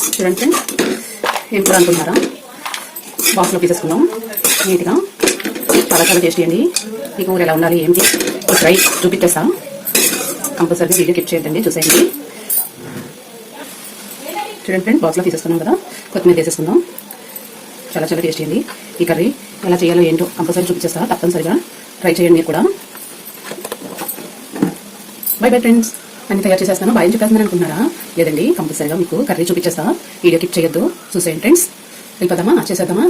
చూడండి ఫ్రెండ్స్, ఏం కూర అనుకుంటున్నారా? బాక్స్లో తీసేసుకుందాం నీట్గా. చాలా చాలా టేస్టీ అండి. ఈ కూర ఎలా ఉండాలి ఏంటి ట్రై చూపించేస్తా. కంపల్సరీగా వీడియో క్లిక్ చేయొద్దండి, చూసేయండి. చూడండి ఫ్రెండ్స్, బాక్స్లో తీసేసుకున్నాం కదా, కొత్తిమీర వేసేసుకుందాం. చాలా చాలా టేస్టీ అండి. ఈ కర్రీ ఎలా చేయాలో ఏంటో కంపల్సరీ చూపించేస్తా. తప్పనిసరిగా ట్రై చేయండి మీరు కూడా. By bye friends. అన్ని తయారు చేసేస్తాను, బాగా చెప్పేస్తున్నాను అనుకున్నారా? లేదండి, కంపల్సరీగా మీకు కర్రీ చూపించేస్తా. వీడియో క్లిక్ చేయొద్దు, చూసేయండి ఫ్రెండ్స్. వెళ్ళిపోదామా, చేసేద్దామా?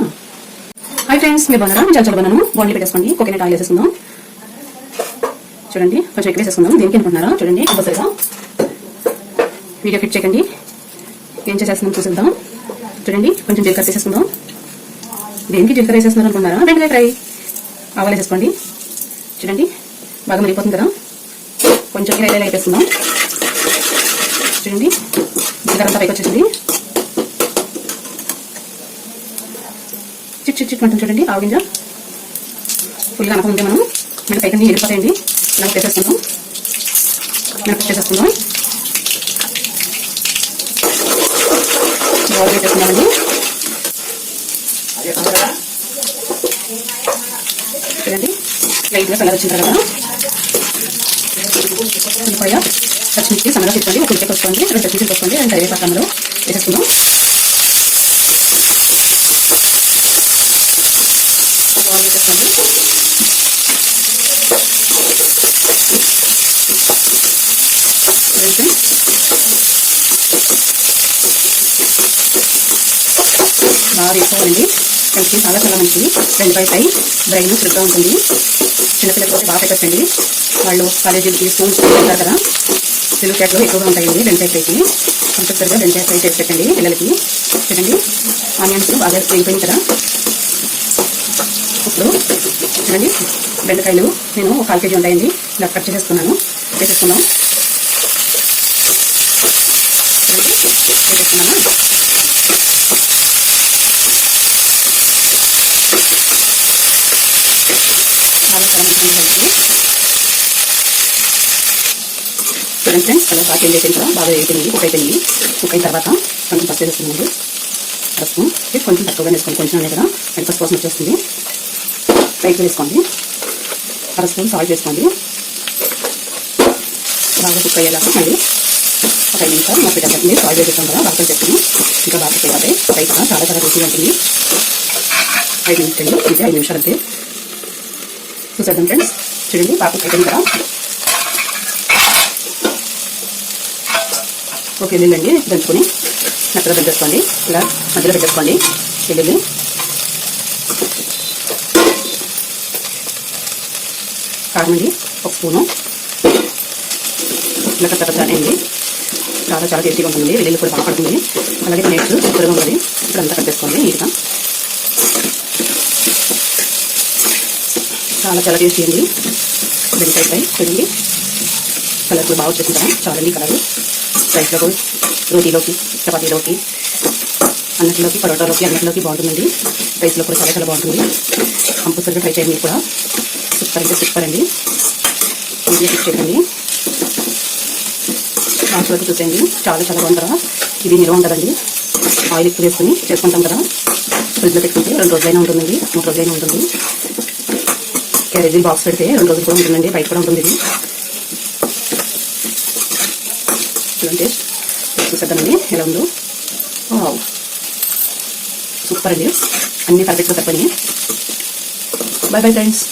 హాయ్ ఫ్రెండ్స్, మీరు బాగున్నారా? నేను చాలా బాగున్నాను. బాండ్లీ పెట్టేసుకోండి. కోకోనట్ ఆయిల్ వేసేసుకుందాం. చూడండి, కొంచెం ఎక్కువ వేసేసుకుందాం. దేనికి అనుకుంటున్నారా? చూడండి, కంపల్సరీగా వీడియో క్లిక్ చేయకండి. ఏం చేసేస్తున్నాం చూసేద్దాం. చూడండి, కొంచెం జీలకర్ర వేసేసుకుందాం. దేనికి జీలకర్ర వేసేస్తున్నారు అనుకున్నారా? బెండకాయ ఫ్రై. ఆవాలు వేసేసుకోండి. చూడండి, బాగా మరిగిపోతుంది కదా. కొంచెం ఇలా వేసేసుకుందాం. చూడండి, జీలకర్ర అంతా పైకి వచ్చేసింది. చిక్ చిక్ చిక్ అంటుంది. చూడండి, ఆవగింజ ఫుల్గా అనకముందే మనం పైకి వెళ్ళిపోతాయండి. ఇలా వేసేసుకుందాం. మినపప్పు వేసేసుకుందాం. బాగా వేసేసుకుందామండి. చూడండి, లైట్గా కలర్ వచ్చిన తర్వాత ఉల్లిపాయ పచ్చిమిర్చి సన్నగా తీసుకోండి. ఒక ఉల్లిపాయ కోసుకోండి, 2 పచ్చిమిర్చి కోసుకోండి, 2 కరివేపాకు వేసేసుకుందాం. వేసేసుకోండి. బాగా వేసుకోవాలండి. కలిసి చాలా చాలా మంచిది. బెండకాయ ఫ్రై బ్రెయిన్ చురుగ్గా ఉంటుంది. చిన్నపిల్లలతో బాగా పెట్టండి. వాళ్ళు కాలేజీలకి స్కూల్స్ వెళ్తారు కదా, తెలుగు క్యాట్లో ఎక్కువగా ఉంటాయండి బెండకాయ ఫ్రైకి. కంపల్సరిగా బెండకాయ ఫ్రై చేసి పెట్టండి పిల్లలకి. చూడండి, ఆనియన్స్ బాగా వేగిపోయింది కదా. ఇప్పుడు చూడండి, బెండకాయలు నేను 1/4 kg ఉంటాయండి, ఇలా కట్ చేసేసుకున్నాను. వేసేసుకున్నాం. వేసేసుకున్నాను. చాలా చాలా మంచిది. చూడండి ఫ్రెండ్స్, కలర్ బాగా చేంజ్ అయిపోయింది కదా, బాగా వేగిపోయింది. కుక్ అయిపోయింది. కుక్ అయిన తర్వాత కొంచెం పసుపు వేసుకున్నాను. పసుపు కొంచెం తక్కువగా వేసుకోండి, కొంచెం కదా అది పసుపు కోసం వచ్చేస్తుంది. లైట్గా వేసుకోండి. 1 స్పూన్ సాల్ట్ వేసుకోండి. బాగా కుక్ అయ్యేలాగా మళ్ళీ ఒక 5 నిమిషాలు మూత పెట్టండి. సాల్ట్ వేసేస్తాం కదా, బాగా చేసుకుని ఇంకా బాగా కుక్ అయిపోతాయి. ఫ్రై కూడా చాలా చాలా రుచిగా ఉంటుంది. 5 నిమిషాలు ఇది 5 నిమిషాలు అంతే. చూసేద్దాం ఫ్రెండ్స్. చూడండి, బాగా కుక్ అయిపోయింది కదా. ఒక వెల్లుల్లి దంచుకొని మెత్తగా దంచేసుకోండి. ఇలా మధ్యలో పెట్టేసుకోండి వెల్లుల్లి. కారం అండి 1 స్పూను. ఇలా కచ్చపచ్చండి. చాలా చాలా టేస్టీగా ఉంటుంది. వెల్లుల్లి కూడా బాగా పడుతుంది. అలాగే నెక్స్ట్ సూపర్గా ఉంటుంది. ఇప్పుడు అంతా కట్ చేసుకోండి నీట్గా. చాలా చాలా టేస్టీ అండి బెండకాయ ఫ్రై. చూడండి, కలర్ కూడా బాగా వచ్చేసింది కదా. చాలండి కలర్. రైస్లో, రోటీలోకి, చపాతీలోకి, అన్నంలోకి, పరోటాలోకి, అన్నంలోకి బాగుంటుందండి. రైస్లో కూడా చాలా చాలా బాగుంటుంది. కంపల్సరీగా ట్రై చేయండి కూడా. సూపర్ అంటే సూపర్ అండి. వీడియో క్లిక్ చేయండి. లాస్ట్ వరకు చూసేయండి. చాలా చాలా బాగుంటారా. ఇది నిల్వ ఉంటుందండి. ఆయిల్ ఎక్కువ వేసుకుని చేసుకుంటాం కదా, ఫ్రిడ్జ్లో పెట్టుకుంటే 2 రోజులైనా ఉంటుందండి, 3 రోజులైనా ఉంటుంది. క్యారేజీ బాక్స్ పెడితే 2 రోజులు కూడా ఉంటుందండి. బయట కూడా ఉంటుంది ఇది. చూడండి, చూసేద్దామండి ఎలా ఉందో. సూపర్ అండి, అన్ని పర్ఫెక్ట్గా తప్పని. By bye friends.